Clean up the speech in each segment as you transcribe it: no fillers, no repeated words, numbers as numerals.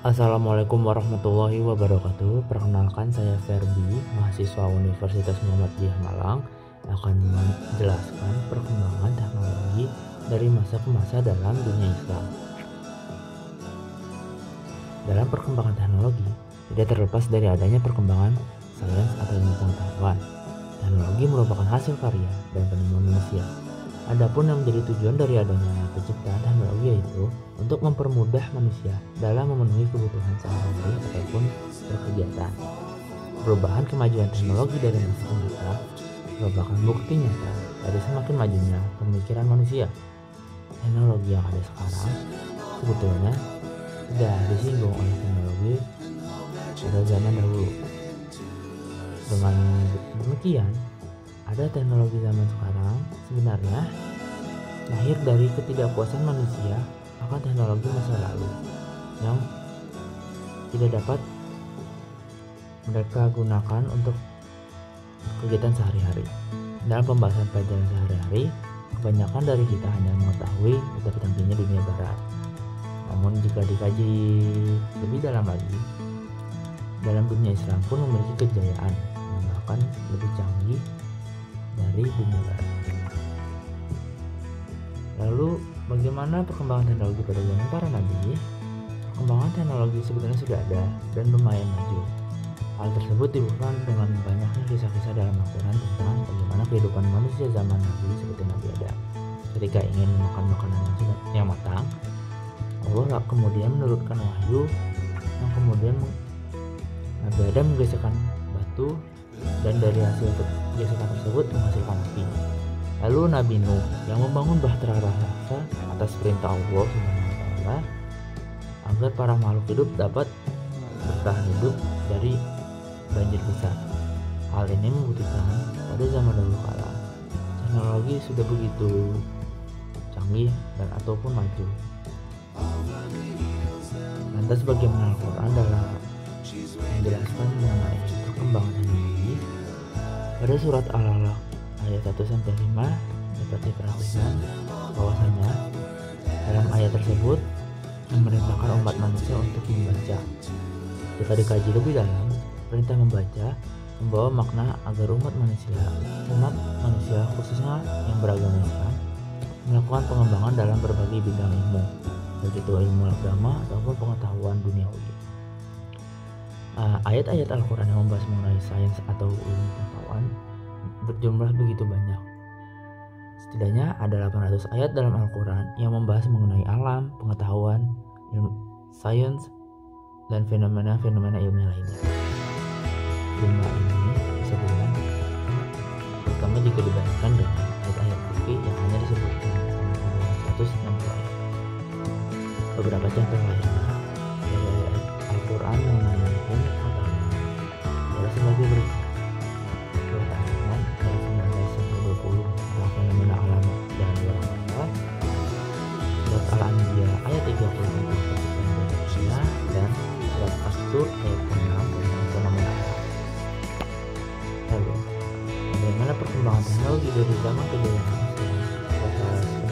Assalamualaikum warahmatullahi wabarakatuh. Perkenalkan, saya Ferbi, mahasiswa Universitas Muhammadiyah Malang, akan menjelaskan perkembangan teknologi dari masa ke masa dalam dunia Islam. Dalam perkembangan teknologi, tidak terlepas dari adanya perkembangan sains atau ilmu pengetahuan. Teknologi merupakan hasil karya dan penemuan manusia. Adapun yang menjadi tujuan dari adanya penciptaan teknologi yaitu untuk mempermudah manusia dalam memenuhi kebutuhan sehari-hari ataupun berkegiatan. Perubahan kemajuan teknologi dari masa ke masa merupakan bukti nyata dari semakin majunya pemikiran manusia. Teknologi yang ada sekarang sebetulnya sudah disinggung oleh teknologi pada zaman dahulu. Dengan demikian, ada teknologi zaman sekarang sebenarnya lahir dari ketidakpuasan manusia akan teknologi masa lalu yang tidak dapat mereka gunakan untuk kegiatan sehari-hari. Dalam pembahasan pelajaran sehari-hari, kebanyakan dari kita hanya mengetahui betapa canggihnya dunia barat. Namun jika dikaji lebih dalam lagi, dalam dunia Islam pun memiliki kejayaan yang bahkan lebih canggih dari dunia barat. Lalu bagaimana perkembangan teknologi pada zaman para nabi? Perkembangan teknologi sebenarnya sudah ada dan lumayan maju. Hal tersebut dibuktikan dengan banyaknya kisah-kisah dalam Al-Quran tentang bagaimana kehidupan manusia zaman Nabi seperti Nabi Adam. Ketika ingin memakan makanan yang matang, Allah kemudian menurunkan wahyu yang kemudian Nabi Adam menggeserkan batu dan dari hasil gesekan tersebut menghasilkan api. Lalu Nabi Nuh yang membangun bahtera raksasa atas perintah Allah SWT agar para makhluk hidup dapat bertahan hidup dari banjir besar. Hal ini membuktikan pada zaman dahulu kala teknologi sudah begitu canggih dan ataupun maju. Lantas bagaimana Al-Quran dalam menjelaskan mengenai perkembangan teknologi? Pada surat Al-Alaq ayat 1-5 dapat diperhatikan bahwasanya dalam ayat tersebut memerintahkan umat manusia untuk membaca. Jika dikaji lebih dalam, perintah membaca membawa makna agar umat manusia khususnya yang beragama Islam melakukan pengembangan dalam berbagai bidang ilmu, baik itu ilmu agama ataupun pengetahuan duniawi. Ayat-ayat Al-Quran yang membahas mengenai sains atau ilmu pengetahuan berjumlah begitu banyak. Setidaknya ada 800 ayat dalam Al-Quran yang membahas mengenai alam, pengetahuan, ilmu sains, dan fenomena-fenomena ilmiah lainnya. Jumlah ini disebutkan terutama jika dibandingkan dengan ayat-ayat fikih yang hanya disebutkan 160 ayat. Beberapa contoh lainnya dari ayat Al-Quran mengenai ilmu pengetahuan adalah sebagai berikut. Dari 19-20 adalah fenomena alam dan luar biasa. Surat Al-Anbiya ayat 30 tentang penciptaan manusia dan surat As-Sur ayat 6 tentang fenomena alam. Lalu, bagaimana perkembangan teknologi dari zaman kejayaan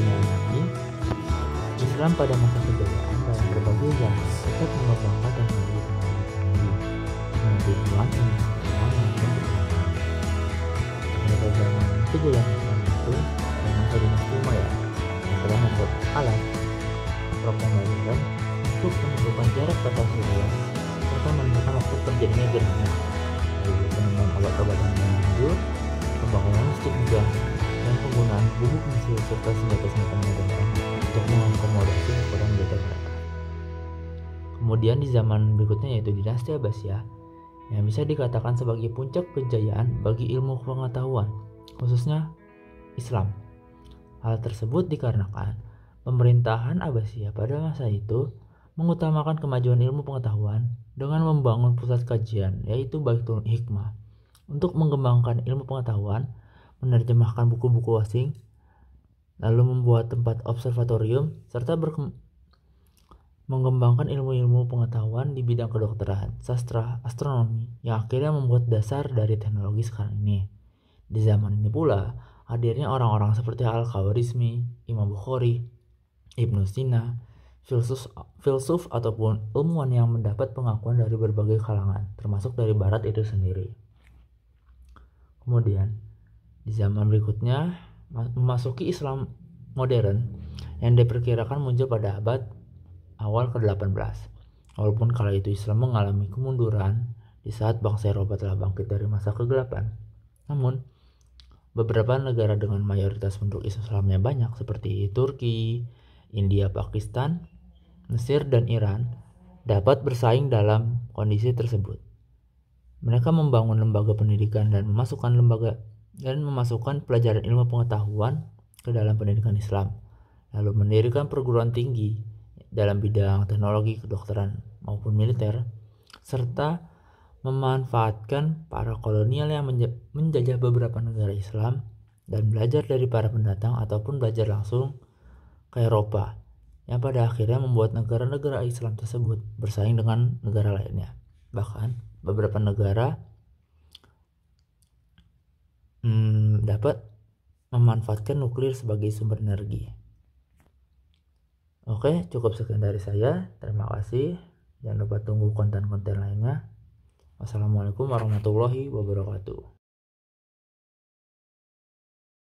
Nabi Islam pada masa kejayaan dalam berbagai zaman tetap mengembangkan teknologi dengan tujuan maupun pada zaman kejayaan Islam itu dan masa dinasti Umayyah yang telah membuat alat program modern untuk menentukan jarak batas wilayah serta menentukan waktu terjadinya gerhana. Dari penemuan obat-obatan yang lanjut, pembangunan masjid megah dan penggunaan bubuk mesil serta senjata-senjata modern untuk mengakomodasi ukuran militer mereka. Kemudian di zaman berikutnya yaitu dinasti Abbasiyah yang bisa dikatakan sebagai puncak kejayaan bagi ilmu pengetahuan, khususnya Islam. Hal tersebut dikarenakan pemerintahan Abbasiyah pada masa itu mengutamakan kemajuan ilmu pengetahuan dengan membangun pusat kajian yaitu Baitul Hikmah untuk mengembangkan ilmu pengetahuan, menerjemahkan buku-buku asing, lalu membuat tempat observatorium serta mengembangkan ilmu-ilmu pengetahuan di bidang kedokteran, sastra, astronomi yang akhirnya membuat dasar dari teknologi sekarang ini. Di zaman ini pula hadirnya orang-orang seperti Al-Khawarizmi, Imam Bukhari, Ibnu Sina, filsuf ataupun ilmuwan yang mendapat pengakuan dari berbagai kalangan, termasuk dari barat itu sendiri. Kemudian, di zaman berikutnya memasuki Islam modern yang diperkirakan muncul pada abad awal ke-18. Walaupun kala itu Islam mengalami kemunduran di saat bangsa Eropa telah bangkit dari masa kegelapan. Namun, beberapa negara dengan mayoritas penduduk Islamnya banyak seperti Turki, India, Pakistan, Mesir, dan Iran dapat bersaing dalam kondisi tersebut. Mereka membangun lembaga pendidikan dan memasukkan pelajaran ilmu pengetahuan ke dalam pendidikan Islam, lalu mendirikan perguruan tinggi dalam bidang teknologi, kedokteran, maupun militer, serta memanfaatkan para kolonial yang menjajah beberapa negara Islam dan belajar dari para pendatang ataupun belajar langsung ke Eropa, yang pada akhirnya membuat negara-negara Islam tersebut bersaing dengan negara lainnya. Bahkan beberapa negara dapat memanfaatkan nuklir sebagai sumber energi. Oke, cukup sekian dari saya. Terima kasih. Jangan lupa tunggu konten-konten lainnya. Wassalamualaikum warahmatullahi wabarakatuh.